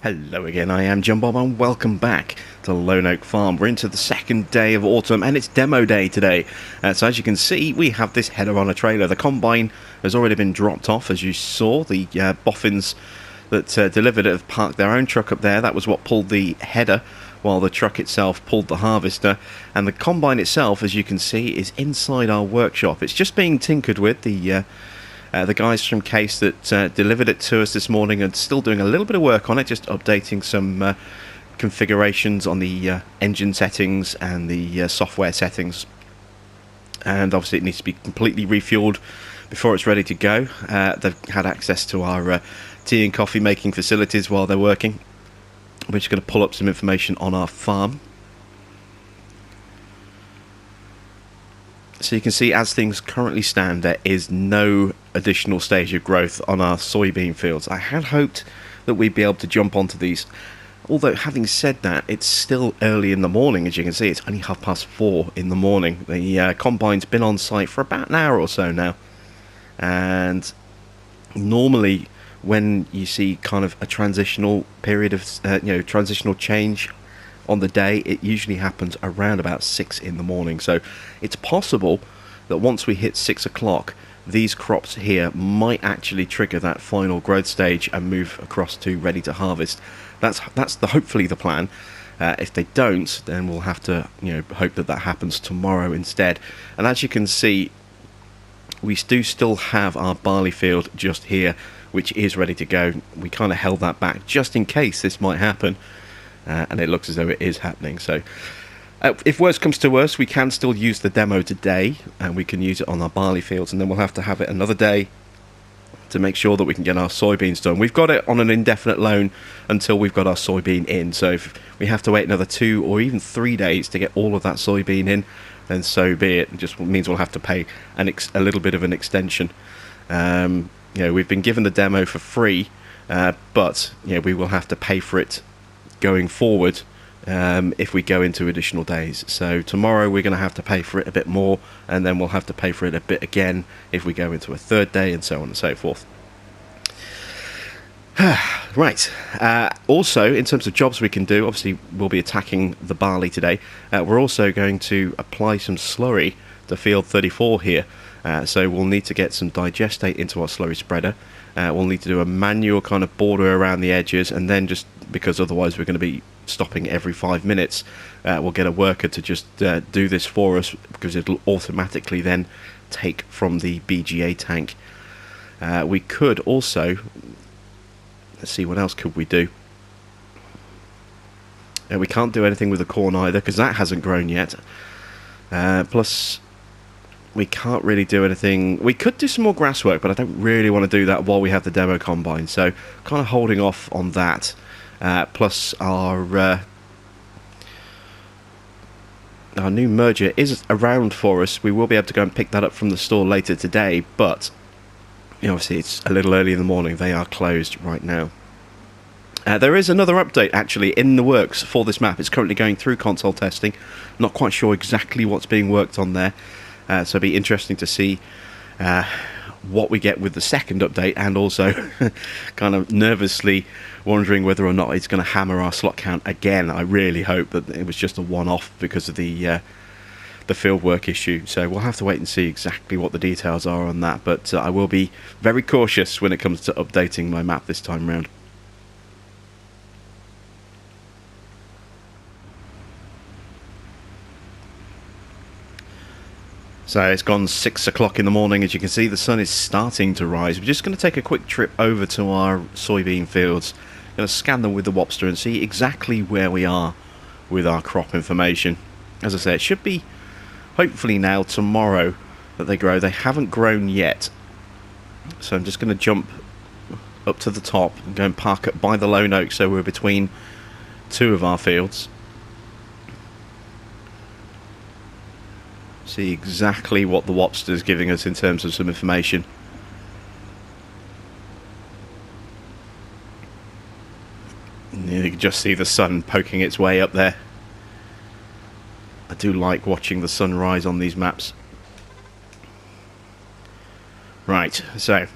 Hello again, I am John Bob and welcome back to Lone Oak Farm. We're into the second day of autumn and it's demo day today. So as you can see, we have this header on a trailer. The combine has already been dropped off, as you saw. The boffins that delivered it have parked their own truck up there. That was what pulled the header, while the truck itself pulled the harvester. And the combine itself, as you can see, is inside our workshop. It's just being tinkered with. The guys from Case that delivered it to us this morning are still doing a little bit of work on it, just updating some configurations on the engine settings and the software settings. And obviously it needs to be completely refueled before it's ready to go. They've had access to our tea and coffee making facilities while they're working. We're just going to pull up some information on our farm. So you can see, as things currently stand, there is no additional stage of growth on our soybean fields. I had hoped that we'd be able to jump onto these, although having said that, it's still early in the morning. As you can see, it's only 4:30 in the morning. The combine's been on site for about an hour or so now, and normally when you see kind of a transitional period of transitional change on the day, it usually happens around about 6 in the morning. So it's possible that once we hit 6 o'clock, these crops here might actually trigger that final growth stage and move across to ready to harvest. That's hopefully the plan. If they don't, then we'll have to hope that happens tomorrow instead. And as you can see, we do still have our barley field just here, which is ready to go. We kind of held that back just in case this might happen. And it looks as though it is happening. So if worst comes to worst, we can still use the demo today, and we can use it on our barley fields, and then we'll have to have it another day to make sure that we can get our soybeans done. We've got it on an indefinite loan until we've got our soybean in, so if we have to wait another 2 or even 3 days to get all of that soybean in, then so be it. It just means we'll have to pay a little bit of an extension. We've been given the demo for free, but we will have to pay for it going forward if we go into additional days. So tomorrow we're going to have to pay for it a bit more, and then we'll have to pay for it a bit again if we go into a third day, and so on and so forth. Right, also in terms of jobs we can do, obviously we'll be attacking the barley today. We're also going to apply some slurry to field 34 here. So we'll need to get some digestate into our slurry spreader. We'll need to do a manual kind of border around the edges, and then just because otherwise we're going to be stopping every 5 minutes, we'll get a worker to just do this for us, because it'll automatically then take from the BGA tank. We could also, let's see, what else could we do? We can't do anything with the corn either, because that hasn't grown yet. Plus, we can't really do anything. We could do some more grass work, but I don't really want to do that while we have the demo combine, so kind of holding off on that. Plus our new merger is around for us. We will be able to go and pick that up from the store later today, but obviously it's a little early in the morning. They are closed right now. There is another update actually in the works for this map. It's currently going through console testing. Not quite sure exactly what's being worked on there. So it'll be interesting to see what we get with the second update, and also kind of nervously wondering whether or not it's going to hammer our slot count again. I really hope that it was just a one-off because of the fieldwork issue. So we'll have to wait and see exactly what the details are on that. But I will be very cautious when it comes to updating my map this time round. So it's gone 6 o'clock in the morning. As you can see, the sun is starting to rise. We're just going to take a quick trip over to our soybean fields. Going to scan them with the Wobster and see exactly where we are with our crop information. As I say, it should be hopefully now tomorrow that they grow. They haven't grown yet. So I'm just going to jump up to the top and go and park up by the lone oak, so we're between two of our fields. See exactly what the Wobster is giving us in terms of some information. And you can just see the sun poking its way up there. I do like watching the sun rise on these maps. Right, so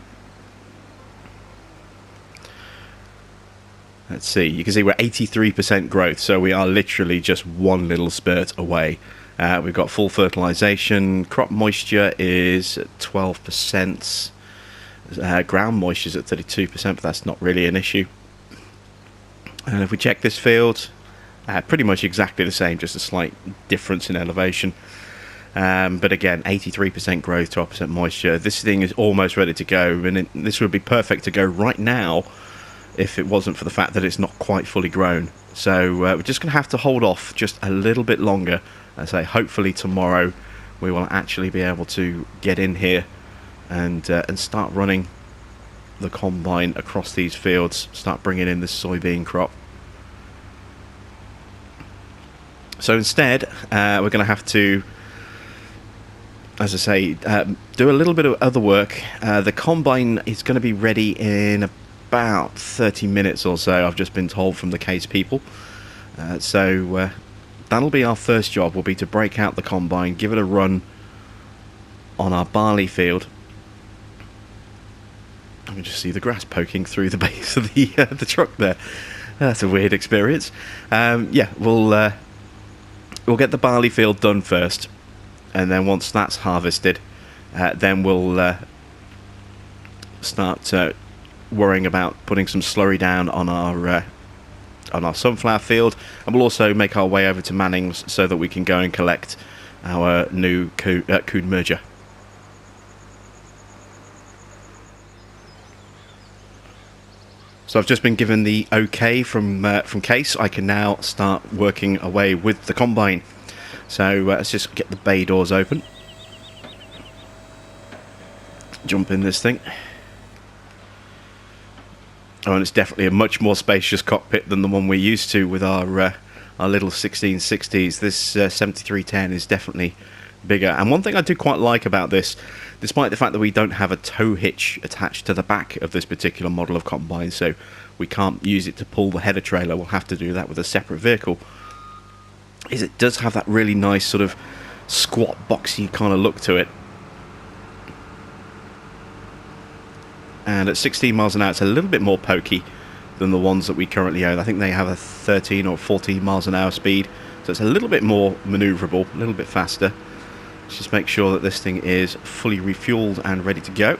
Let's see, you can see we're 83% growth, so we are literally just one little spurt away. We've got full fertilization, crop moisture is at 12%, ground moisture is at 32%, but that's not really an issue. And if we check this field, pretty much exactly the same, just a slight difference in elevation. But again, 83% growth, 12% moisture. This thing is almost ready to go, and this would be perfect to go right now if it wasn't for the fact that it's not quite fully grown. So we're just going to have to hold off just a little bit longer. I say hopefully tomorrow we will actually be able to get in here and start running the combine across these fields, start bringing in this soybean crop. So instead, we're going to have to, as I say, do a little bit of other work. The combine is going to be ready in about 30 minutes or so, I've just been told from the case people. So that'll be our first job, will be to break out the combine, give it a run on our barley field. I can just see the grass poking through the base of the truck there. That's a weird experience. Yeah, we'll get the barley field done first, and then once that's harvested, then we'll start worrying about putting some slurry down on our sunflower field, and we'll also make our way over to Manning's so that we can go and collect our new coon merger. So I've just been given the OK from Case. I can now start working away with the combine. So let's just get the bay doors open. Jump in this thing. Oh, and it's definitely a much more spacious cockpit than the one we're used to with our little 1660s. This 7310 is definitely bigger. And one thing I do quite like about this, despite the fact that we don't have a tow hitch attached to the back of this particular model of combine, so we can't use it to pull the header trailer, we'll have to do that with a separate vehicle, is it does have that really nice sort of squat, boxy kind of look to it. And at 16 miles an hour, it's a little bit more pokey than the ones that we currently own. I think they have a 13 or 14 miles an hour speed, so it's a little bit more manoeuvrable, a little bit faster. Let's just make sure that this thing is fully refueled and ready to go.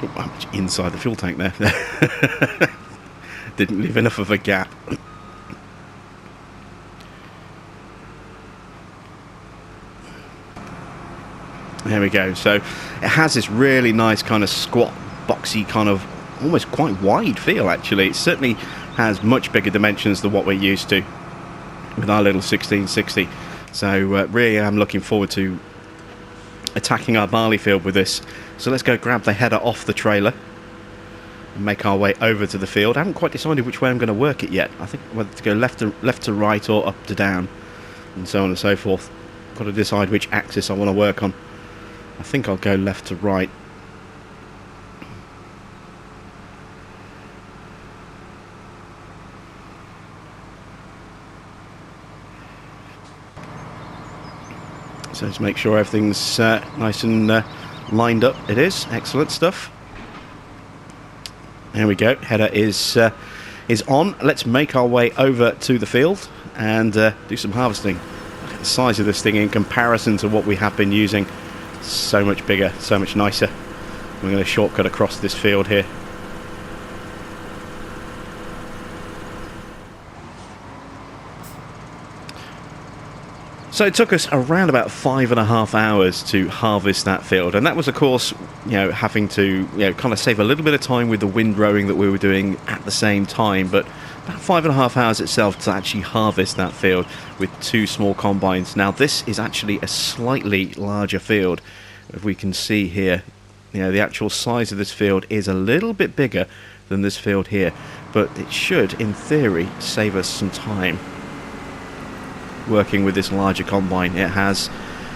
Oh, how much inside the fuel tank there. Didn't leave enough of a gap. There we go. So it has this really nice kind of squat, boxy, kind of almost quite wide feel, actually. It certainly has much bigger dimensions than what we're used to with our little 1660. So really I'm looking forward to attacking our barley field with this. So let's go grab the header off the trailer and make our way over to the field. I haven't quite decided which way I'm going to work it yet. I think whether to go left to right or up to down and so on and so forth. Got to decide which axis I want to work on. I think I'll go left to right. So let's make sure everything's nice and lined up. It is. Excellent stuff. There we go. Header is on. Let's make our way over to the field and do some harvesting. Look at the size of this thing in comparison to what we have been using. So much bigger, so much nicer. We're going to shortcut across this field here. So it took us around about 5.5 hours to harvest that field, and that was, of course, having to kind of save a little bit of time with the windrowing that we were doing at the same time, but about 5.5 hours itself to actually harvest that field with two small combines. Now this is actually a slightly larger field. If we can see here, the actual size of this field is a little bit bigger than this field here, but it should, in theory, save us some time working with this larger combine. It has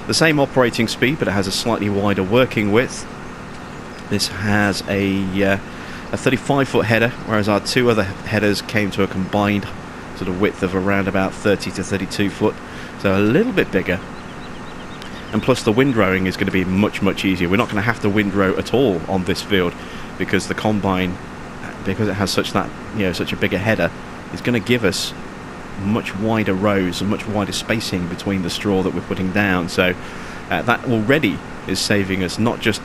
the same operating speed, but it has a slightly wider working width. This has a 35-foot header, whereas our two other headers came to a combined sort of width of around about 30 to 32 foot, so a little bit bigger. and plus the windrowing is going to be much easier. We're not going to have to windrow at all on this field, because the combine, because it has such a bigger header, is going to give us much wider rows and much wider spacing between the straw that we're putting down. So that already is saving us not just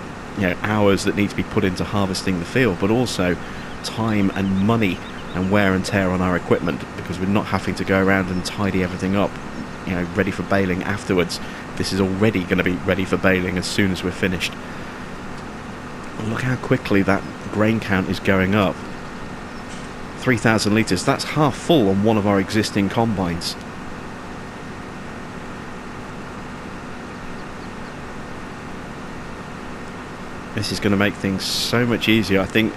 hours that need to be put into harvesting the field, but also time and money and wear and tear on our equipment, because we're not having to go around and tidy everything up, ready for baling afterwards. This is already going to be ready for baling as soon as we're finished. Look how quickly that grain count is going up. 3,000 litres, that's half full on one of our existing combines. This is going to make things so much easier. I think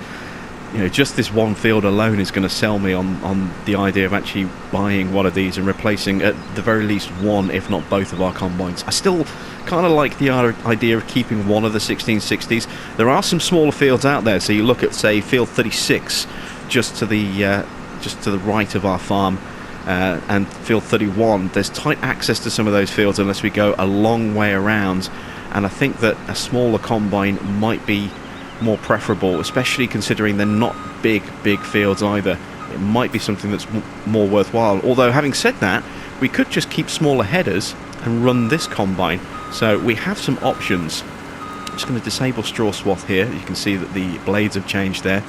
just this one field alone is going to sell me on the idea of actually buying one of these and replacing at the very least one, if not both, of our combines. I still kind of like the idea of keeping one of the 1660s. There are some smaller fields out there, so you look at, say, field 36 just to the right of our farm, and field 31. There's tight access to some of those fields unless we go a long way around, and I think that a smaller combine might be more preferable, especially considering they're not big fields either. It might be something that's more worthwhile. Although, having said that, we could just keep smaller headers and run this combine. So we have some options. I'm just going to disable straw swath here. You can see that the blades have changed there.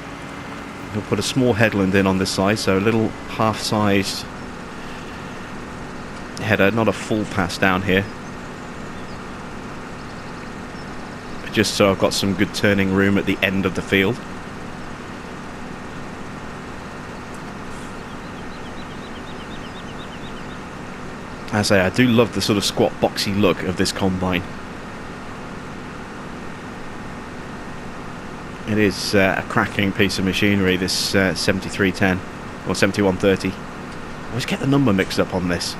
We'll put a small headland in on this side, so a little half-sized header, not a full pass down here. Just so I've got some good turning room at the end of the field. As I say, I do love the sort of squat boxy look of this combine. It is a cracking piece of machinery, this 7310 or 7130. I always get the number mixed up on this.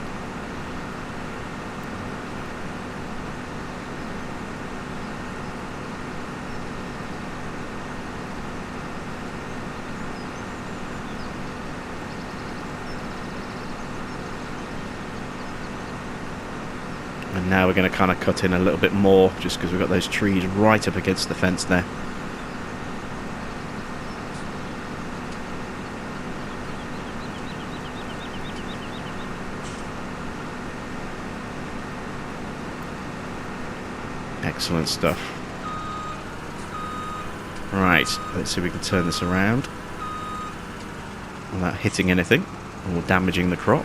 And now we're going to kind of cut in a little bit more, just because we've got those trees right up against the fence there. Excellent stuff. Right, let's see if we can turn this around without hitting anything or damaging the crop.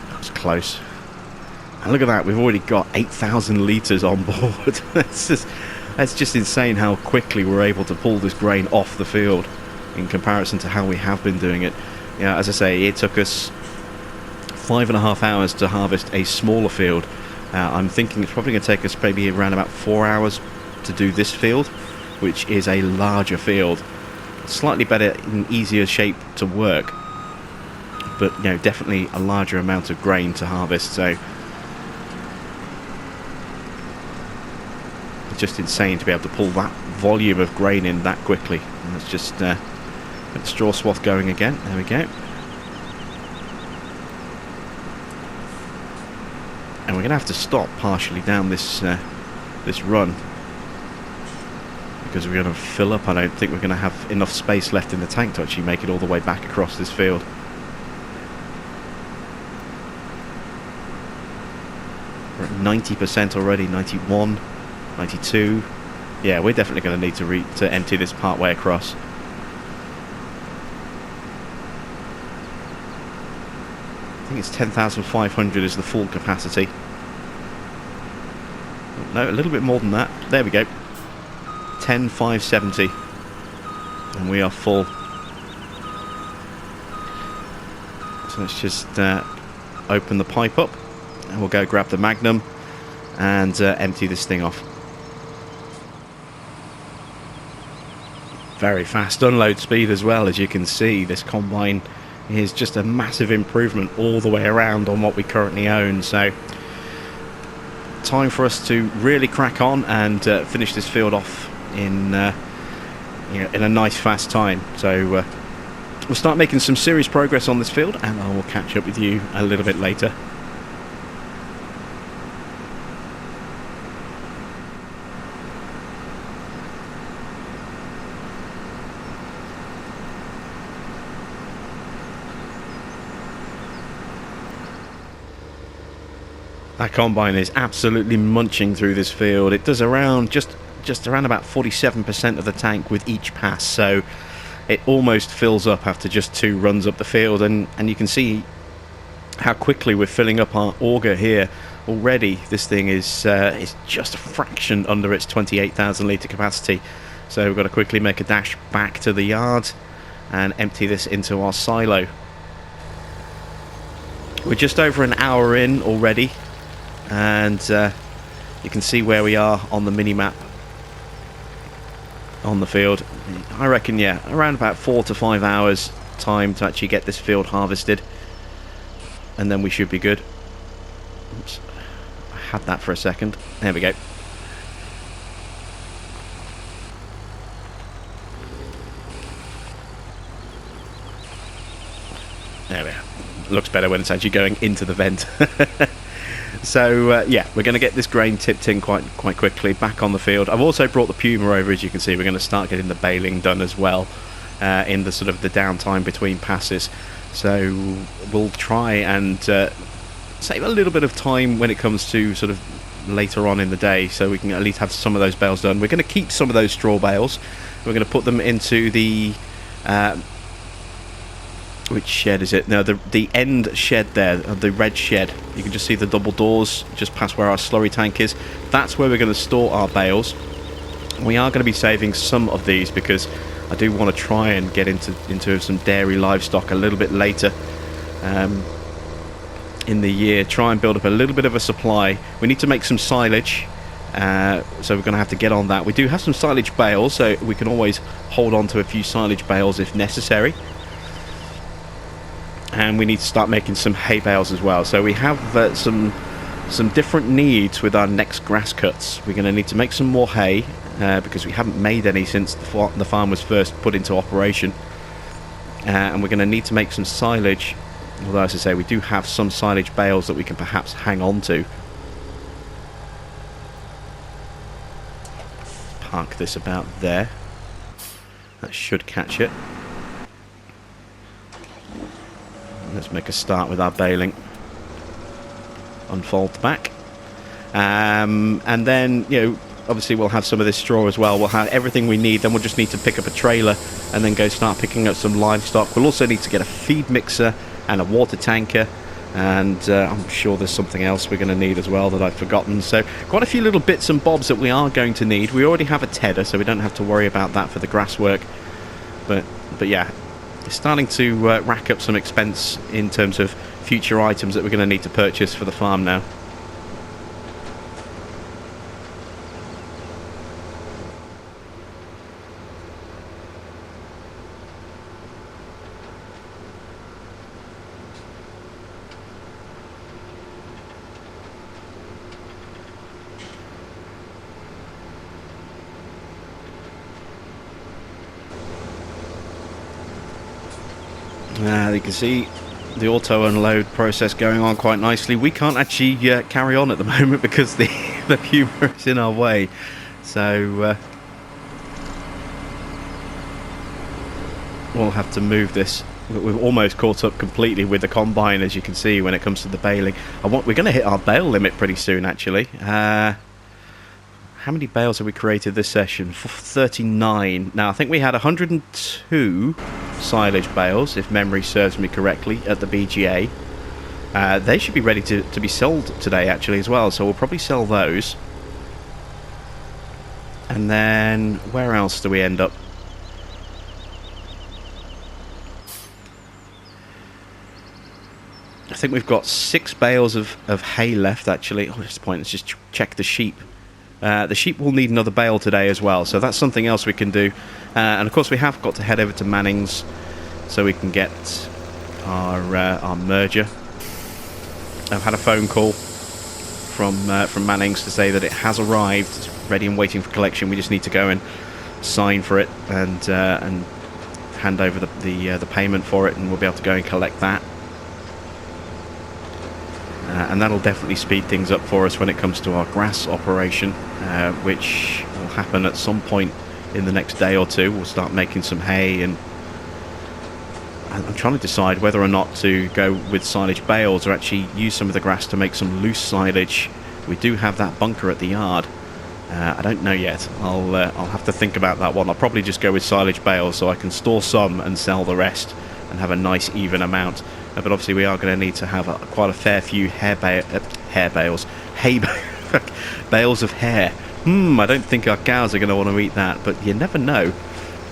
That was close. And look at that, we've already got 8,000 litres on board. That's just insane how quickly we're able to pull this grain off the field in comparison to how we have been doing it. As I say, it took us 5.5 hours to harvest a smaller field. I'm thinking it's probably going to take us maybe around about 4 hours to do this field, which is a larger field, slightly better and easier shape to work, but definitely a larger amount of grain to harvest. So it's just insane to be able to pull that volume of grain in that quickly. And let's just get the straw swath going again. There we go. And we're going to have to stop partially down this run, because we're going to fill up. I don't think we're going to have enough space left in the tank to actually make it all the way back across this field. We're at 90% already, 91, 92. Yeah, we're definitely going to need to empty this part way across. I think it's 10,500 is the full capacity. No, a little bit more than that. There we go. 10,570. And we are full. So let's just open the pipe up, and we'll go grab the Magnum and empty this thing off. Very fast unload speed as well, as you can see. This combine is just a massive improvement all the way around on what we currently own. So time for us to really crack on and finish this field off in a nice fast time. So we'll start making some serious progress on this field, and I will catch up with you a little bit later. That combine is absolutely munching through this field. It does around just around about 47% of the tank with each pass, so it almost fills up after just 2 runs up the field, and you can see how quickly we're filling up our auger here. Already this thing is just a fraction under its 28,000 litre capacity, so we've got to quickly make a dash back to the yard and empty this into our silo. We're just over an hour in already, and you can see where we are on the mini-map on the field. I reckon, yeah, around about 4 to 5 hours time to actually get this field harvested, and then we should be good. Oops, I had that for a second. There we go. There we are. Looks better when it's actually going into the vent. So yeah, we're going to get this grain tipped in quite quickly back on the field. I've also brought the Puma over, as you can see. We're going to start getting the baling done as well in the sort of the downtime between passes. So we'll try and save a little bit of time when it comes to sort of later on in the day, so we can at least have some of those bales done. We're going to keep some of those straw bales. We're going to put them into the which shed is it? No, the end shed there, the red shed. You can just see the double doors just past where our slurry tank is. That's where we're going to store our bales. We are going to be saving some of these because I do want to try and get into some dairy livestock a little bit later in the year. Try and build up a little bit of a supply. We need to make some silage, so we're going to have to get on that. We do have some silage bales, so we can always hold on to a few silage bales if necessary. And we need to start making some hay bales as well. So we have some different needs with our next grass cuts. We're going to need to make some more hay because we haven't made any since the farm was first put into operation. And we're going to need to make some silage. Although, as I say, we do have some silage bales that we can perhaps hang on to. Park this about there. That should catch it. Let's make a start with our baling. Unfold the back. And then, you know, obviously we'll have some of this straw as well. We'll have everything we need. Then we'll just need to pick up a trailer and then go start picking up some livestock. We'll also need to get a feed mixer and a water tanker. And I'm sure there's something else we're going to need as well that I've forgotten. So quite a few little bits and bobs that we are going to need. We already have a tedder, so we don't have to worry about that for the grass work. But yeah. It's starting to rack up some expense in terms of future items that we're going to need to purchase for the farm now. You can see the auto unload process going on quite nicely. We can't actually carry on at the moment because the Puma is in our way. So we'll have to move this. We've almost caught up completely with the combine, as you can see, when it comes to the baling. We're going to hit our bale limit pretty soon, actually. How many bales have we created this session? 39. Now, I think we had 102 silage bales, if memory serves me correctly, at the BGA. They should be ready to be sold today, actually, as well. So we'll probably sell those. And then, where else do we end up? I think we've got 6 bales of hay left, actually. Oh, at this point, let's just check the sheep. The sheep will need another bale today as well, so that's something else we can do. And of course we have got to head over to Manning's so we can get our merger. I've had a phone call from Manning's to say that it has arrived. It's ready and waiting for collection. We just need to go and sign for it and hand over the payment for it, and we'll be able to go and collect that. And that'll definitely speed things up for us when it comes to our grass operation, which will happen at some point in the next day or two. We'll start making some hay, and I'm trying to decide whether or not to go with silage bales or actually use some of the grass to make some loose silage. We do have that bunker at the yard. I don't know yet. I'll have to think about that one. I'll probably just go with silage bales so I can store some and sell the rest and have a nice even amount. But obviously we are going to need to have quite a fair few bales of hair. I don't think our cows are going to want to eat that, but you never know.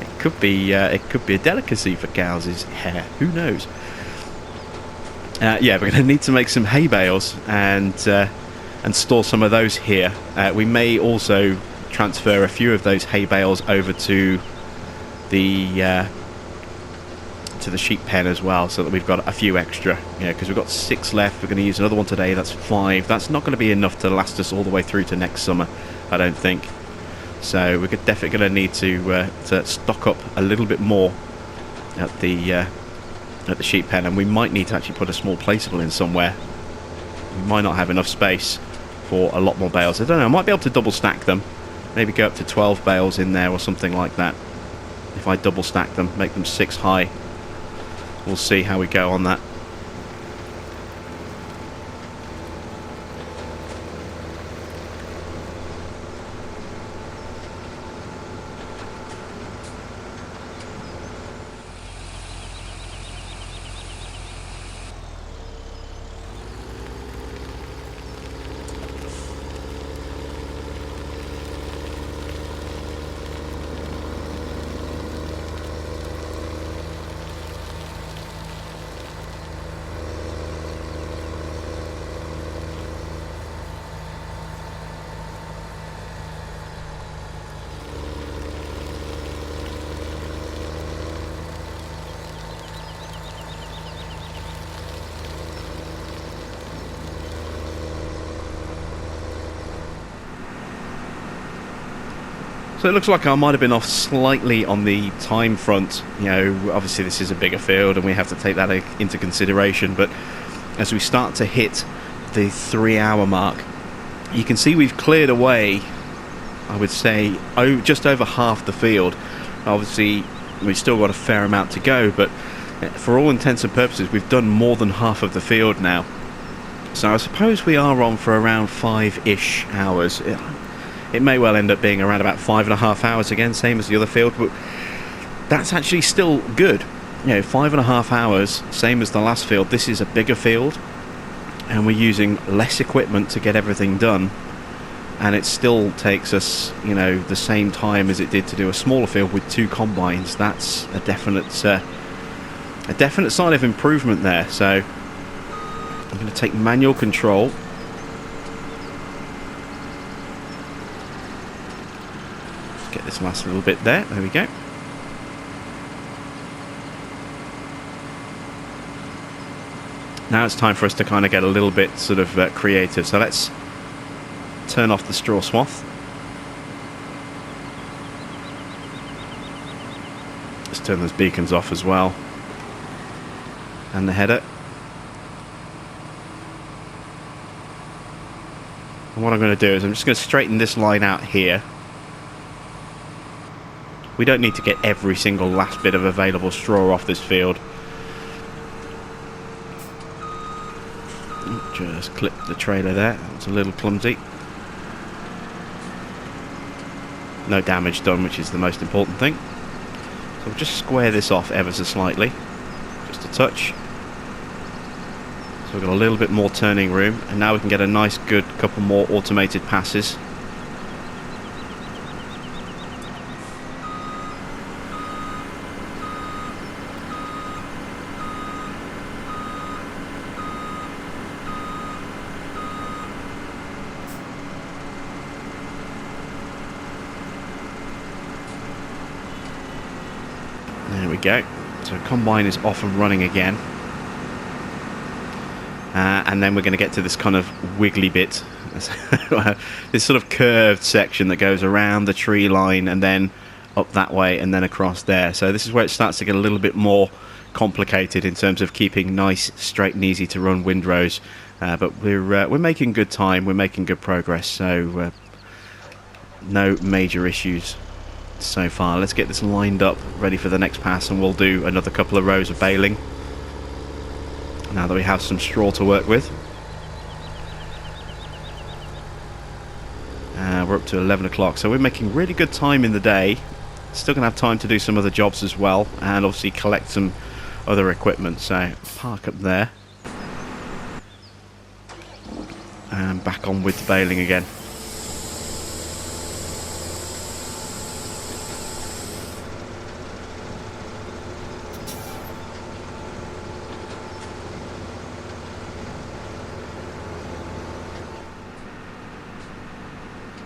It could be a delicacy for cows, is hair. Who knows? Yeah, we're going to need to make some hay bales and store some of those here. We may also transfer a few of those hay bales over to the sheep pen as well, so that we've got a few extra. Because we've got 6 left. We're going to use another one today. That's 5. That's not going to be enough to last us all the way through to next summer, I don't think. So we're definitely going to need to stock up a little bit more at the sheep pen, and we might need to actually put a small placeable in somewhere. We might not have enough space for a lot more bales. I don't know, I might be able to double stack them. Maybe go up to 12 bales in there or something like that. If I double stack them, make them 6 high. We'll see how we go on that. So it looks like I might have been off slightly on the time front. Obviously this is a bigger field and we have to take that into consideration, but as we start to hit the 3-hour mark, you can see we've cleared away, I would say, just over half the field. Obviously we've still got a fair amount to go, but for all intents and purposes we've done more than half of the field now. So I suppose we are on for around 5-ish hours. It may well end up being around about 5.5 hours again, same as the other field, but that's actually still good. 5.5 hours, same as the last field. This is a bigger field, and we're using less equipment to get everything done, and it still takes us, the same time as it did to do a smaller field with 2 combines. That's a definite sign of improvement there. So I'm going to take manual control. Get this last little bit there. There we go. Now it's time for us to kind of get a little bit sort of creative. So let's turn off the straw swath. Let's turn those beacons off as well. And the header. And what I'm going to do is I'm just going to straighten this line out here. We don't need to get every single last bit of available straw off this field. Just clip the trailer there. It's a little clumsy. No damage done, which is the most important thing. So we'll just square this off ever so slightly. Just a touch. So we've got a little bit more turning room, and now we can get a nice good couple more automated passes. There we go. So combine is off and running again. And then we're going to get to this kind of wiggly bit. This sort of curved section that goes around the tree line and then up that way and then across there. So this is where it starts to get a little bit more complicated in terms of keeping nice, straight and easy to run windrows. But we're making good time. We're making good progress. So no major issues. so far. Let's get this lined up, ready for the next pass, and we'll do another couple of rows of baling now that we have some straw to work with. We're up to 11 o'clock, so we're making really good time in the day. Still going to have time to do some other jobs as well, and obviously collect some other equipment. So park up there and back on with the baling again.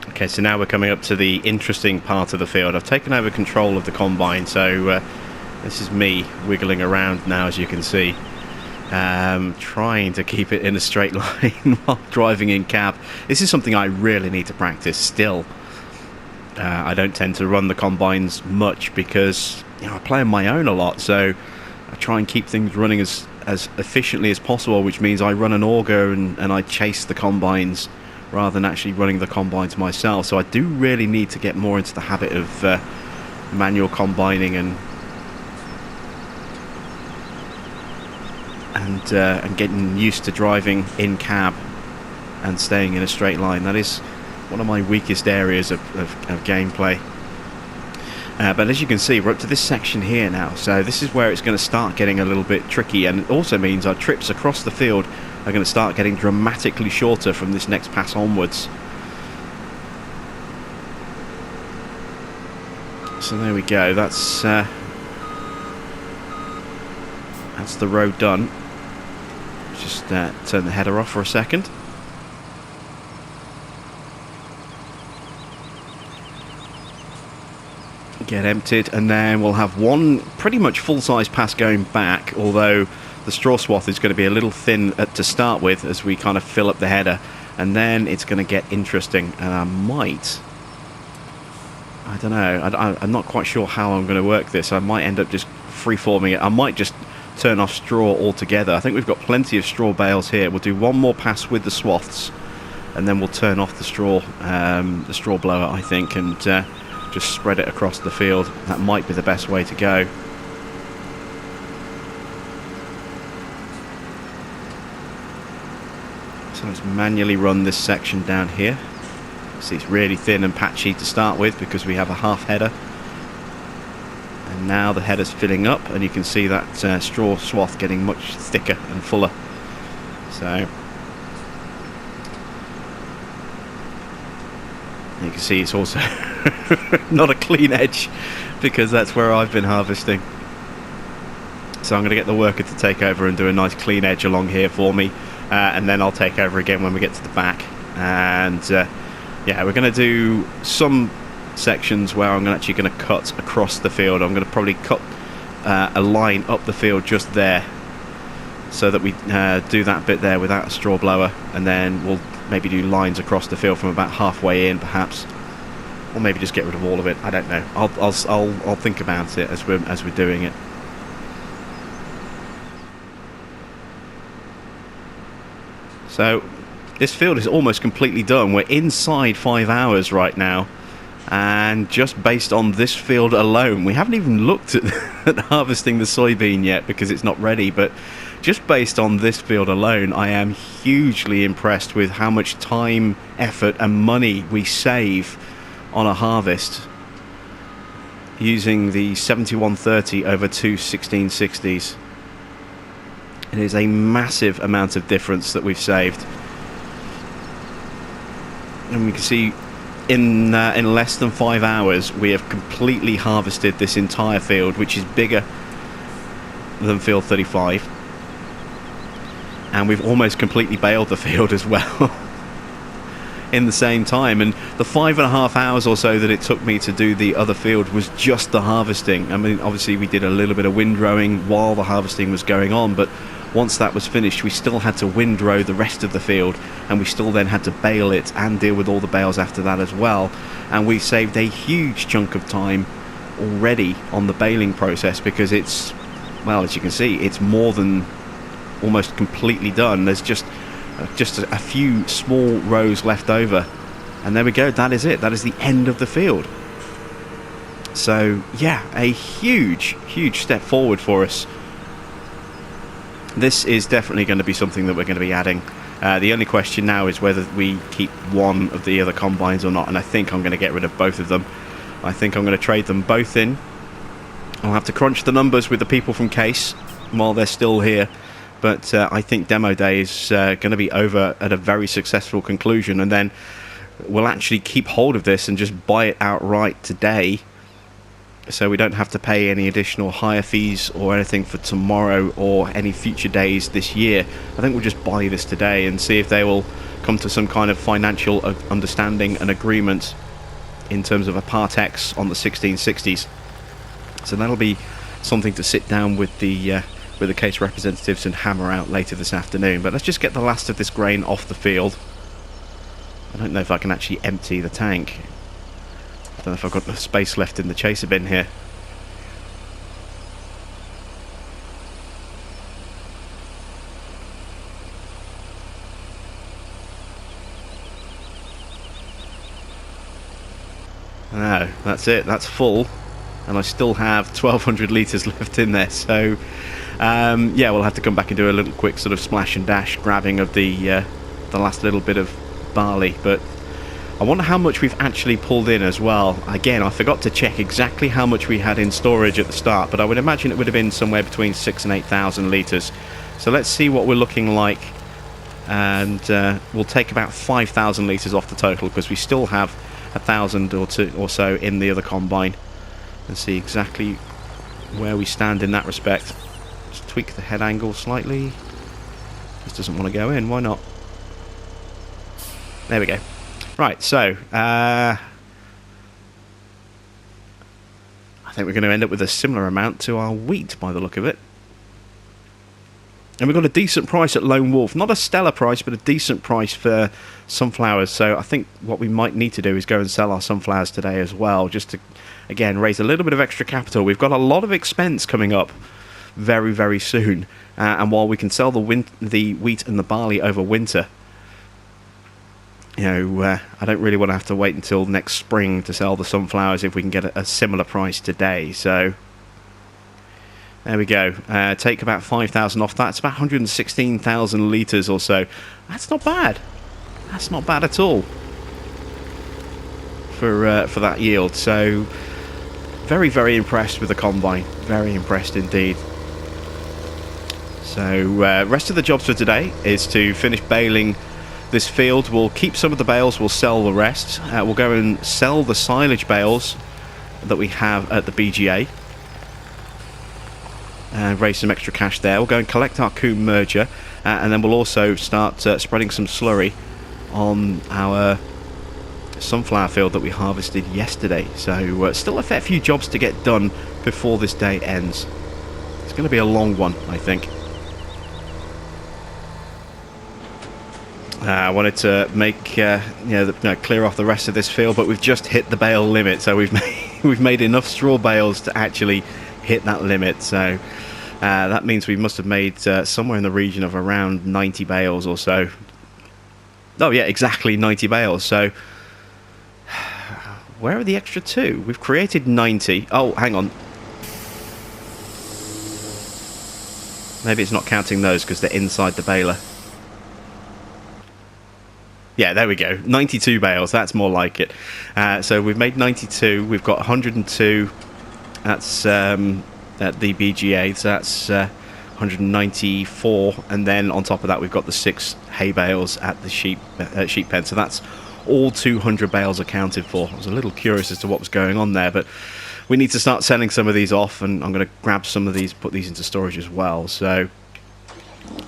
Okay, so now we're coming up to the interesting part of the field. I've taken over control of the combine, so this is me wiggling around now, as you can see, trying to keep it in a straight line while driving in cab. This is something I really need to practice still. I don't tend to run the combines much because, you know, I play on my own a lot, so I try and keep things running as efficiently as possible, which means I run an auger and I chase the combines rather than actually running the combines myself. So I do really need to get more into the habit of manual combining and getting used to driving in cab and staying in a straight line. That is one of my weakest areas of gameplay. But as you can see, we're up to this section here now, so this is where it's going to start getting a little bit tricky, and it also means our trips across the field are going to start getting dramatically shorter from this next pass onwards. So there we go, that's the road done. Just turn the header off for a second. Get emptied, and then we'll have one pretty much full-size pass going back, although the straw swath is going to be a little thin to start with as we kind of fill up the header, and then it's going to get interesting, and I don't know, I'm not quite sure how I'm going to work this. I might end up just free-forming it. I might just turn off straw altogether. I think we've got plenty of straw bales here. We'll do one more pass with the swaths, and then we'll turn off the straw blower, I think, and just spread it across the field. That might be the best way to go. So let's manually run this section down here. See, it's really thin and patchy to start with because we have a half header. And now the header's filling up, and you can see that straw swath getting much thicker and fuller. So you can see it's also not a clean edge because that's where I've been harvesting. So I'm going to get the worker to take over and do a nice clean edge along here for me, and then I'll take over again when we get to the back. And yeah, we're going to do some sections where I'm actually going to cut across the field. I'm going to probably cut a line up the field just there, so that we do that bit there without a straw blower, and then we'll maybe do lines across the field from about halfway in, perhaps, or maybe just get rid of all of it. I don't know. I'll think about it as we're doing it. So this field is almost completely done. We're inside 5 hours right now, and just based on this field alone, we haven't even looked at harvesting the soybean yet because it's not ready, but just based on this field alone, I am hugely impressed with how much time, effort and money we save on a harvest using the 7130 over two 1660s. It is a massive amount of difference that we've saved, and we can see in less than 5 hours we have completely harvested this entire field, which is bigger than field 35, and we've almost completely baled the field as well in the same time. And the 5.5 hours or so that it took me to do the other field was just the harvesting. I mean, obviously we did a little bit of windrowing while the harvesting was going on, but once that was finished, we still had to windrow the rest of the field, and we still then had to bale it and deal with all the bales after that as well. And we saved a huge chunk of time already on the baling process because it's, well, as you can see, it's more than almost completely done. There's just a few small rows left over, and there we go. That is it. That is the end of the field. So yeah, a huge step forward for us. This is definitely going to be something that we're going to be adding. The only question now is whether we keep one of the other combines or not, and I think I'm going to get rid of both of them. I think I'm going to trade them both in. I'll have to crunch the numbers with the people from Case while they're still here, but I think Demo Day is going to be over at a very successful conclusion, and then we'll actually keep hold of this and just buy it outright today, so we don't have to pay any additional hire fees or anything for tomorrow or any future days this year. I think we'll just buy this today and see if they will come to some kind of financial understanding and agreement in terms of a Part X on the 1660s. So that'll be something to sit down with the Case representatives and hammer out later this afternoon. But let's just get the last of this grain off the field. I don't know if I can actually empty the tank. I don't know if I've got the space left in the chaser bin here. No, that's it, that's full. And I still have 1,200 litres left in there, so yeah, we'll have to come back and do a little quick sort of splash and dash grabbing of the last little bit of barley. But I wonder how much we've actually pulled in as well. Again, I forgot to check exactly how much we had in storage at the start, but I would imagine it would have been somewhere between 6,000 and 8,000 litres. So let's see what we're looking like, and we'll take about 5,000 litres off the total, because we still have 1,000 or two or so in the other combine, and see exactly where we stand in that respect. Just tweak the head angle slightly. This doesn't want to go in, why not? There we go. Right, so I think we're going to end up with a similar amount to our wheat by the look of it. And we've got a decent price at Lone Wolf. Not a stellar price, but a decent price for sunflowers. So I think what we might need to do is go and sell our sunflowers today as well, just to, again, raise a little bit of extra capital. We've got a lot of expense coming up very, very soon. And while we can sell the wheat and the barley over winter, you know, I don't really want to have to wait until next spring to sell the sunflowers if we can get a similar price today. So there we go. Take about 5,000 off that. It's about 116,000 litres or so. That's not bad. That's not bad at all for that yield. So very, very impressed with the combine. Very impressed indeed. So rest of the jobs for today is to finish baling this field. We'll keep some of the bales, we'll sell the rest. We'll go and sell the silage bales that we have at the BGA and raise some extra cash there. We'll go and collect our coombe merger, and then we'll also start spreading some slurry on our sunflower field that we harvested yesterday. So still a fair few jobs to get done before this day ends. It's going to be a long one, I think. I wanted to make clear off the rest of this field, but we've just hit the bale limit, so we've made enough straw bales to actually hit that limit. So that means we must have made somewhere in the region of around 90 bales or so. Oh yeah, exactly 90 bales. So where are the extra two? We've created 90. Oh, hang on. Maybe it's not counting those because they're inside the baler. Yeah, there we go. 92 bales. That's more like it. So we've made 92. We've got 102. That's at the BGA. So that's 194. And then on top of that, we've got the 6 hay bales at the sheep pen. So that's all 200 bales accounted for. I was a little curious as to what was going on there, but we need to start selling some of these off, and I'm going to grab some of these, put these into storage as well. So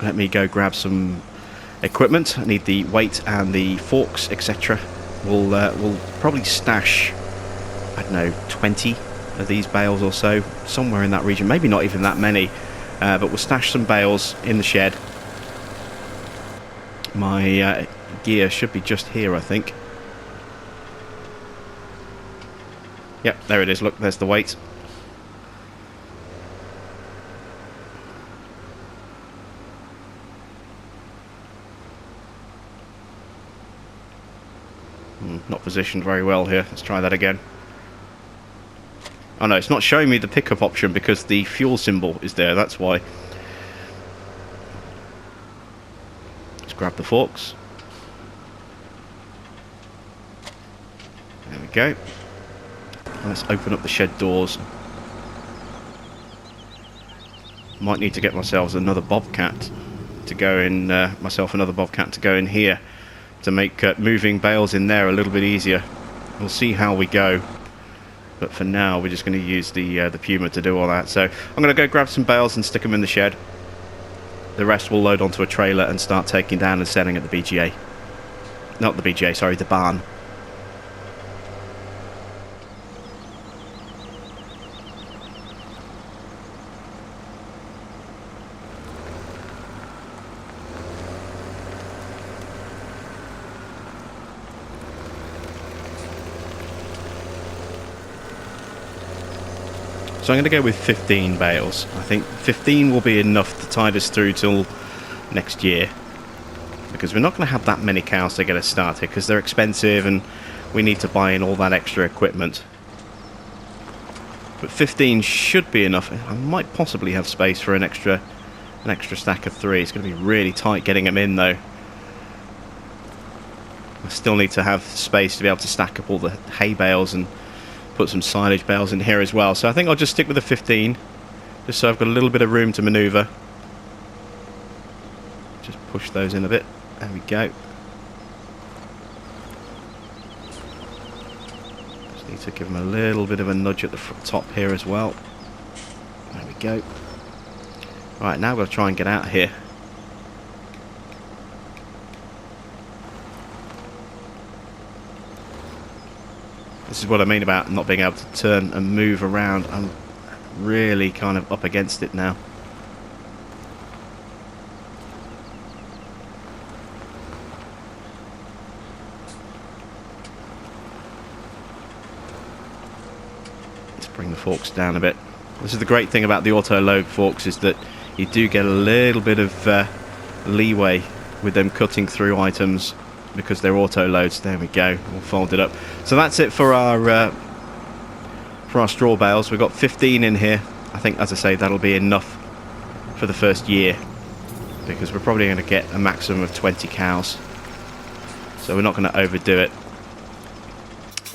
let me go grab some equipment. I need the weight and the forks, etc. We'll probably stash, I don't know, 20 of these bales or so, somewhere in that region. Maybe not even that many, but we'll stash some bales in the shed. My gear should be just here, I think. Yep, there it is. Look, there's the weight. Not positioned very well here. Let's try that again. Oh no, it's not showing me the pickup option because the fuel symbol is there, that's why. Let's grab the forks. There we go. Let's open up the shed doors. Might need to get myself another bobcat to go in. Another bobcat to go in here to make moving bales in there a little bit easier. We'll see how we go. But for now, we're just going to use the Puma to do all that. So I'm going to go grab some bales and stick them in the shed. The rest will load onto a trailer and start taking down and selling at the BGA. Not the BGA, sorry, the barn. So I'm going to go with 15 bales. I think 15 will be enough to tide us through till next year. Because we're not going to have that many cows to get us started, because they're expensive and we need to buy in all that extra equipment. But 15 should be enough. I might possibly have space for an extra stack of 3. It's going to be really tight getting them in though. I still need to have space to be able to stack up all the hay bales and put some silage bales in here as well. So I think I'll just stick with the 15, just so I've got a little bit of room to manoeuvre. Just push those in a bit. There we go. Just need to give them a little bit of a nudge at the top here as well. There we go. Right, now I've got to try and get out of here. This is what I mean about not being able to turn and move around. I'm really kind of up against it now. Let's bring the forks down a bit. This is the great thing about the auto load forks, is that you do get a little bit of leeway with them cutting through items, because they're auto loads. There we go, we'll fold it up. So that's it for our straw bales. We've got 15 in here. I think, as I say, that'll be enough for the first year, because we're probably going to get a maximum of 20 cows, so we're not going to overdo it.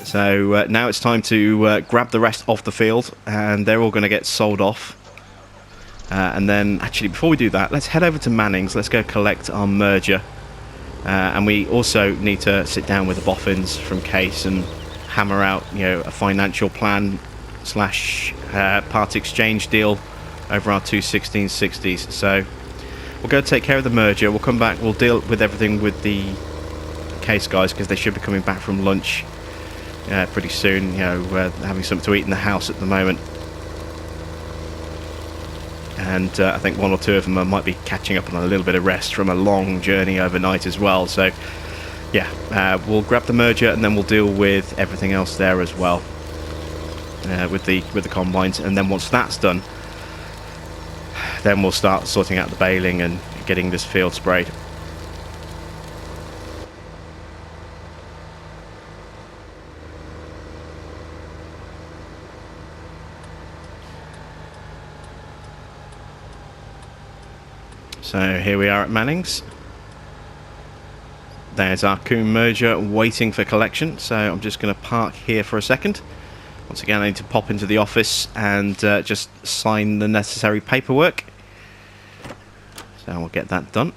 So now it's time to grab the rest off the field, and they're all going to get sold off. And then, actually, before we do that, let's head over to Manning's. Let's go collect our merger. And we also need to sit down with the boffins from Case and hammer out, a financial plan slash part exchange deal over our two 1660s. So we'll go take care of the merger. We'll come back. We'll deal with everything with the Case guys, because they should be coming back from lunch pretty soon. Having something to eat in the house at the moment. And I think one or two of them might be catching up on a little bit of rest from a long journey overnight as well. So yeah, we'll grab the merger and then we'll deal with everything else there as well, with the combines. And then once that's done, then we'll start sorting out the baling and getting this field sprayed. So here we are at Manning's. There's our coon merger waiting for collection. So I'm just going to park here for a second. Once again, I need to pop into the office and just sign the necessary paperwork. So we'll get that done.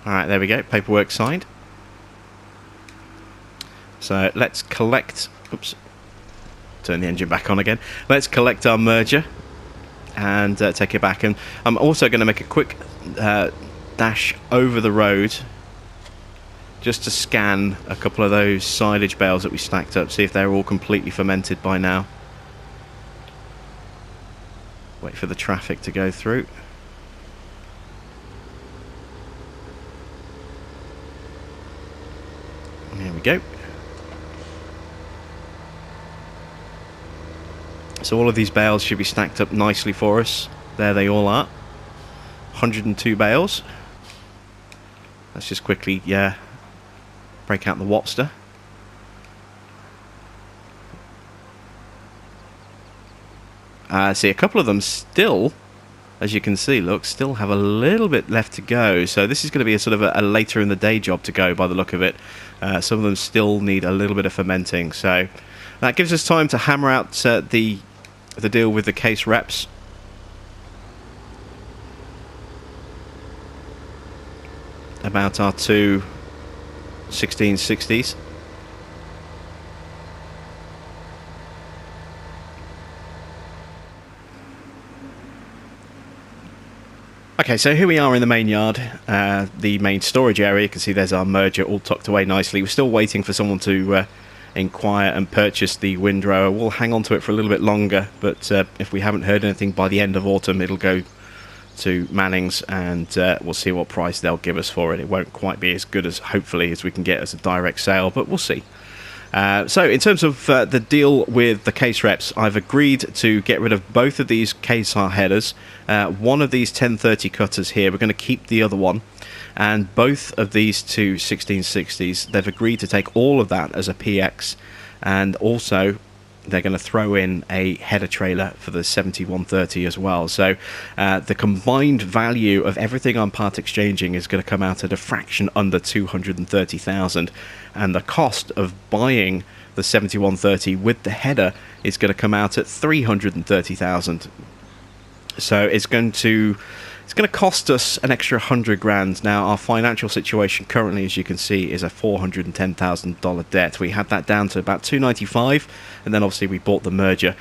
Alright, there we go. Paperwork signed. So let's collect... Oops. Turn the engine back on again. Let's collect our merger and take it back. And I'm also going to make a quick dash over the road just to scan a couple of those silage bales that we stacked up, see if they're all completely fermented by now. Wait for the traffic to go through. There we go. So all of these bales should be stacked up nicely for us. There they all are. 102 bales. let's just quickly, break out the Wopster. See, a couple of them still, as you can see, look, still have a little bit left to go. So this is going to be a sort of a later in the day job to go by the look of it. Some of them still need a little bit of fermenting. So that gives us time to hammer out the deal with the case reps. About our two 1660s. Okay, so here we are in the main yard, the main storage area. You can see there's our merger all tucked away nicely. We're still waiting for someone to inquire and purchase the windrower. We'll hang on to it for a little bit longer, but if we haven't heard anything by the end of autumn, it'll go to Manning's, and we'll see what price they'll give us for it. It won't quite be as good as, hopefully, as we can get as a direct sale, but we'll see. So in terms of the deal with the case reps, I've agreed to get rid of both of these case headers. One of these 1030 cutters here, we're going to keep the other one. And both of these two 1660s, they've agreed to take all of that as a PX. And also, they're going to throw in a header trailer for the 7130 as well. So the combined value of everything on part exchanging is going to come out at a fraction under 230,000, and the cost of buying the 7130 with the header is going to come out at 330,000. So it's going to cost us an extra 100 grand. Now, our financial situation currently, as you can see, is a $410,000 debt. We had that down to about 295, and then obviously we bought the merger,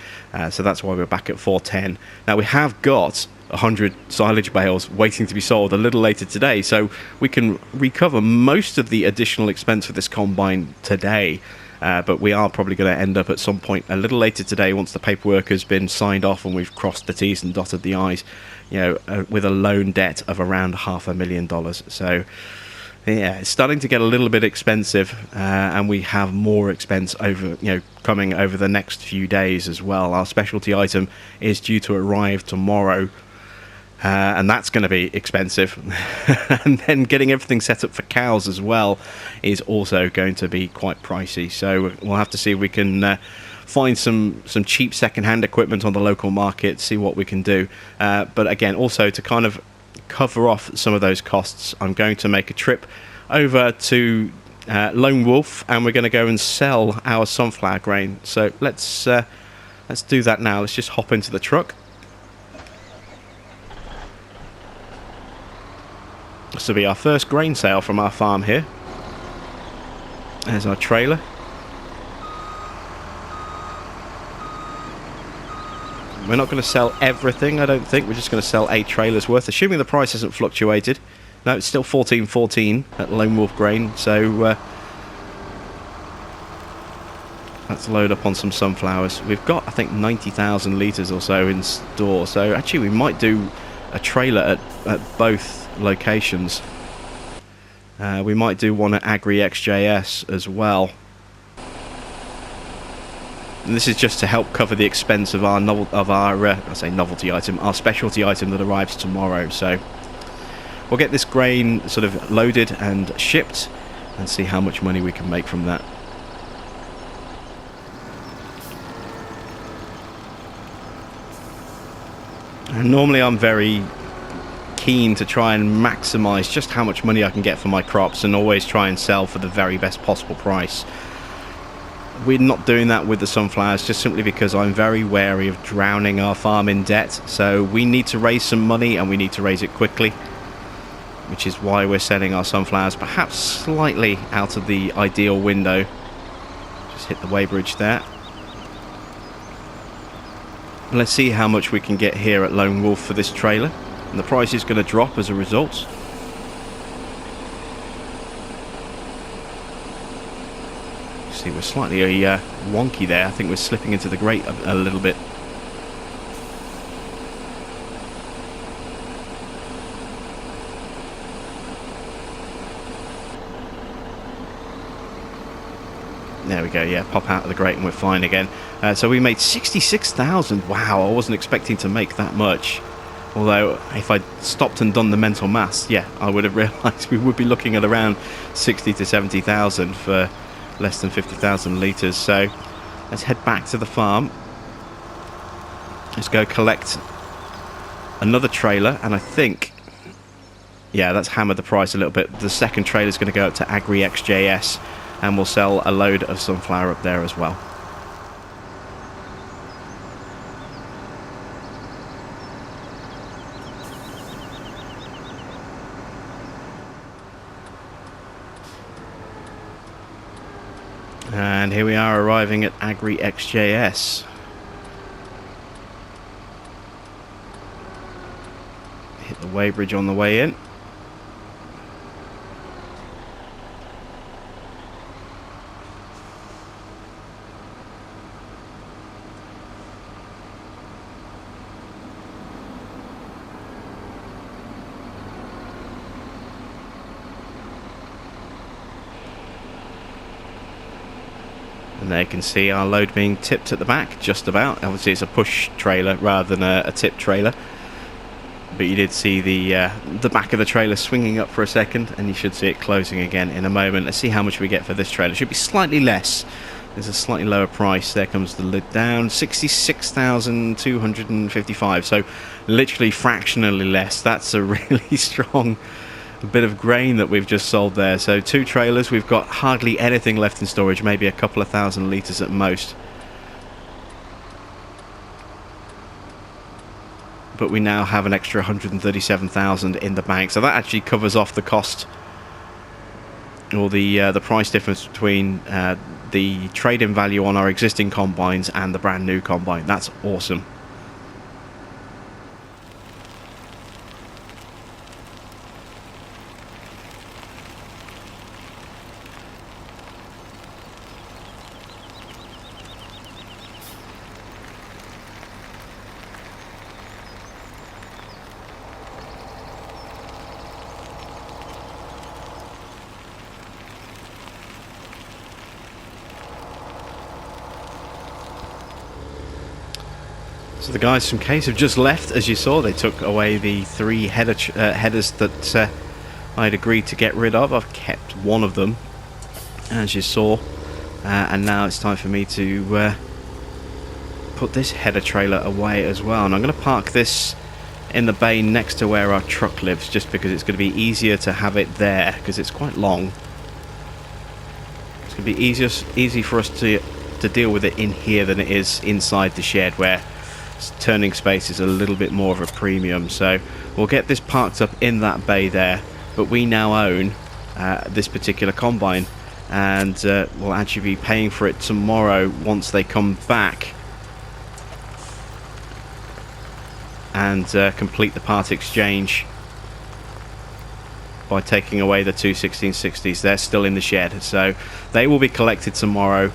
so that's why we're back at 410. Now, we have got 100 silage bales waiting to be sold a little later today, so we can recover most of the additional expense for this combine today. But we are probably going to end up at some point a little later today, once the paperwork has been signed off and we've crossed the T's and dotted the I's, with a loan debt of around $500,000. So yeah, it's starting to get a little bit expensive, and we have more expense coming over the next few days as well. Our specialty item is due to arrive tomorrow, and that's going to be expensive. And then getting everything set up for cows as well is also going to be quite pricey. So we'll have to see if we can find some cheap second-hand equipment on the local market, see what we can do. But again, also to kind of cover off some of those costs, I'm going to make a trip over to Lone Wolf, and we're going to go and sell our sunflower grain. So let's do that now. Let's just hop into the truck. This will be our first grain sale from our farm here. There's our trailer. We're not going to sell everything, I don't think. We're just going to sell a trailer's worth, assuming the price hasn't fluctuated. No, it's still $14.14 at Lone Wolf Grain, so let's load up on some sunflowers. We've got, I think, 90,000 litres or so in store, so actually we might do a trailer at both locations. We might do one at Agri XJS as well. And this is just to help cover the expense of our novelty item, our specialty item that arrives tomorrow. So we'll get this grain sort of loaded and shipped and see how much money we can make from that. And normally I'm very keen to try and maximize just how much money I can get for my crops, and always try and sell for the very best possible price. We're not doing that with the sunflowers, just simply because I'm very wary of drowning our farm in debt. So we need to raise some money, and we need to raise it quickly, which is why we're selling our sunflowers perhaps slightly out of the ideal window. Just hit the weighbridge there. Let's see how much we can get here at Lone Wolf for this trailer, and the price is going to drop as a result. See, we're slightly wonky there. I think we're slipping into the grate a little bit. There we go, yeah, pop out of the grate and we're fine again. So we made 66,000. Wow, I wasn't expecting to make that much. Although, if I'd stopped and done the mental maths, yeah, I would have realised we would be looking at around 60 to 70,000 for less than 50,000 litres. So let's head back to the farm. Let's go collect another trailer, and I think, yeah, that's hammered the price a little bit. The second trailer is going to go up to Agri XJS, and we'll sell a load of sunflower up there as well. And here we are arriving at Agri XJS. Hit the weighbridge on the way in. And there you can see our load being tipped at the back, just about. Obviously it's a push trailer rather than a tip trailer. But you did see the back of the trailer swinging up for a second, and you should see it closing again in a moment. Let's see how much we get for this trailer. It should be slightly less. There's a slightly lower price. There comes the lid down. 66,255. So literally fractionally less. That's a really strong bit of grain that we've just sold there. So 2 trailers, we've got hardly anything left in storage, maybe a couple of thousand litres at most. But we now have an extra 137,000 in the bank, so that actually covers off the cost, or the price difference between the trade-in value on our existing combines and the brand new combine. That's awesome. So the guys from Case have just left. As you saw, they took away the 3 headers that I'd agreed to get rid of. I've kept one of them, as you saw, and now it's time for me to put this header trailer away as well. And I'm going to park this in the bay next to where our truck lives, just because it's going to be easier to have it there, because it's quite long. It's going to be easy for us to deal with it in here than it is inside the shed, where turning space is a little bit more of a premium. So we'll get this parked up in that bay there, but we now own this particular combine, and we'll actually be paying for it tomorrow once they come back and complete the part exchange by taking away the 2 1660s. They're still in the shed, so they will be collected tomorrow,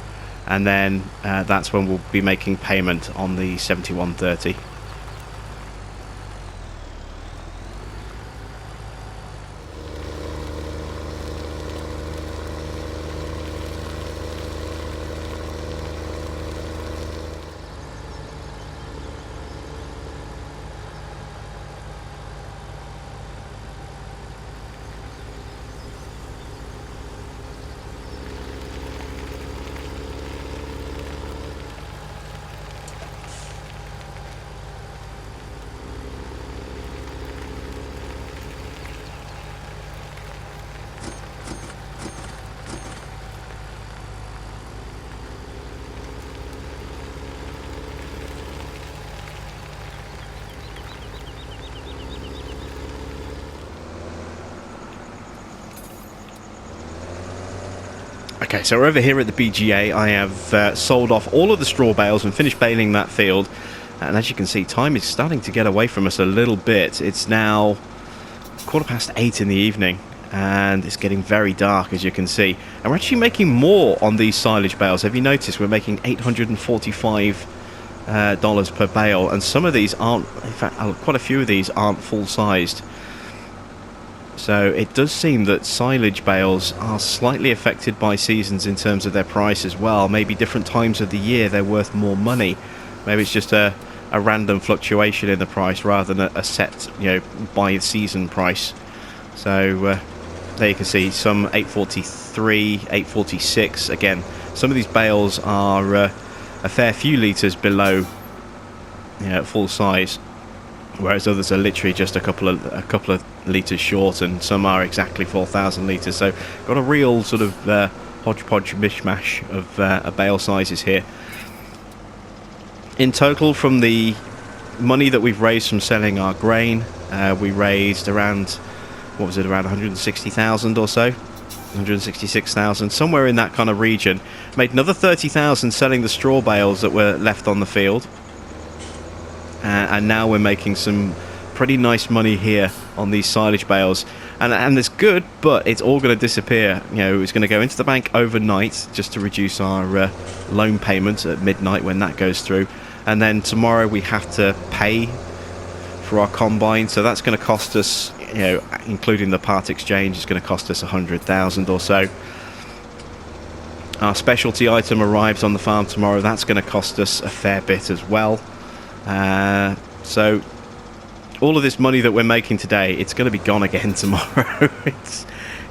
and then that's when we'll be making payment on the 7130. Okay, so we're over here at the BGA. I have sold off all of the straw bales and finished baling that field. And as you can see, time is starting to get away from us a little bit. It's now 8:15 in the evening, and it's getting very dark, as you can see. And we're actually making more on these silage bales. Have you noticed we're making $845 per bale, and some of these aren't, in fact, quite a few of these aren't full-sized. So it does seem that silage bales are slightly affected by seasons in terms of their price as well. Maybe different times of the year they're worth more money. Maybe it's just a random fluctuation in the price rather than a set, by season price. So there you can see some 843, 846. Again, some of these bales are a fair few litres below full size, whereas others are literally just a couple of litres short, and some are exactly 4,000 litres. So got a real sort of hodgepodge mishmash of bale sizes here. In total, from the money that we've raised from selling our grain, we raised around, around 160,000 or so, 166,000, somewhere in that kind of region. Made another 30,000 selling the straw bales that were left on the field, and now we're making some pretty nice money here on these silage bales, and it's good, but it's all going to disappear. It's going to go into the bank overnight just to reduce our loan payment at midnight when that goes through, and then tomorrow we have to pay for our combine, so that's going to cost us, including the part exchange, is going to cost us 100,000 or so. Our specialty item arrives on the farm tomorrow. That's going to cost us a fair bit as well. So all of this money that we're making today, it's going to be gone again tomorrow.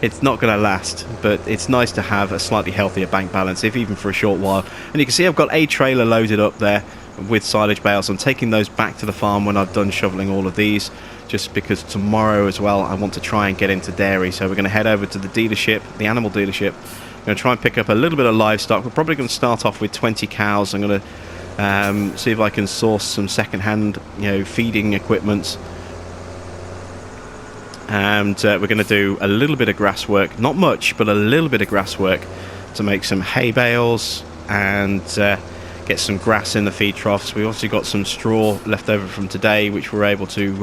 It's not going to last, but it's nice to have a slightly healthier bank balance, if even for a short while. And you can see I've got a trailer loaded up there with silage bales. I'm taking those back to the farm when I've done shoveling all of these, just because tomorrow as well I want to try and get into dairy. So we're going to head over to the dealership, the animal dealership. I'm going to try and pick up a little bit of livestock. We're probably going to start off with 20 cows. I'm going to see if I can source some second-hand, feeding equipment. And we're going to do a little bit of grass work, not much, but a little bit of grass work to make some hay bales and get some grass in the feed troughs. We've also got some straw left over from today, which we're able to,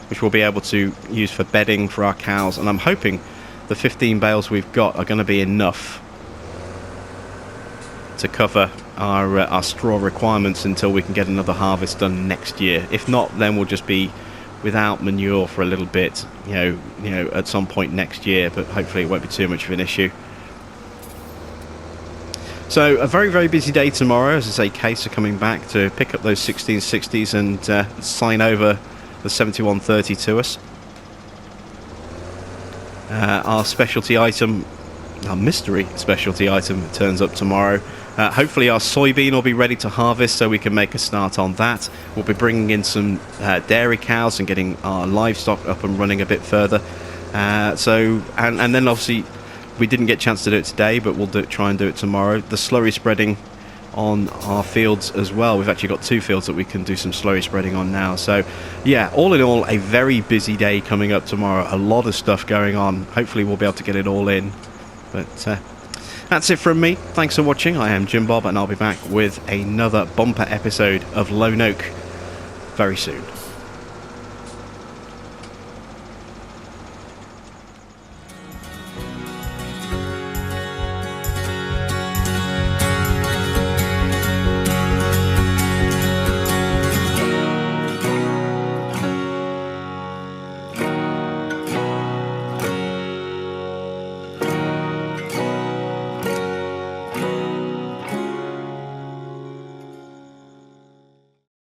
which we'll be able to use for bedding for our cows. And I'm hoping the 15 bales we've got are going to be enough to cover our straw requirements until we can get another harvest done next year. If not, then we'll just be without manure for a little bit, at some point next year, but hopefully it won't be too much of an issue. So a very, very busy day tomorrow. As I say, Case are coming back to pick up those 1660s and sign over the 7130 to us. Our specialty item, our mystery specialty item, turns up tomorrow. Hopefully our soybean will be ready to harvest so we can make a start on that. We'll be bringing in some dairy cows and getting our livestock up and running a bit further. And then obviously we didn't get a chance to do it today, but we'll try and do it tomorrow. The slurry spreading on our fields as well. We've actually got 2 fields that we can do some slurry spreading on now. So yeah, all in all, a very busy day coming up tomorrow. A lot of stuff going on. Hopefully we'll be able to get it all in. But that's it from me. Thanks for watching. I am Jim Bob, and I'll be back with another bumper episode of Lone Oak very soon.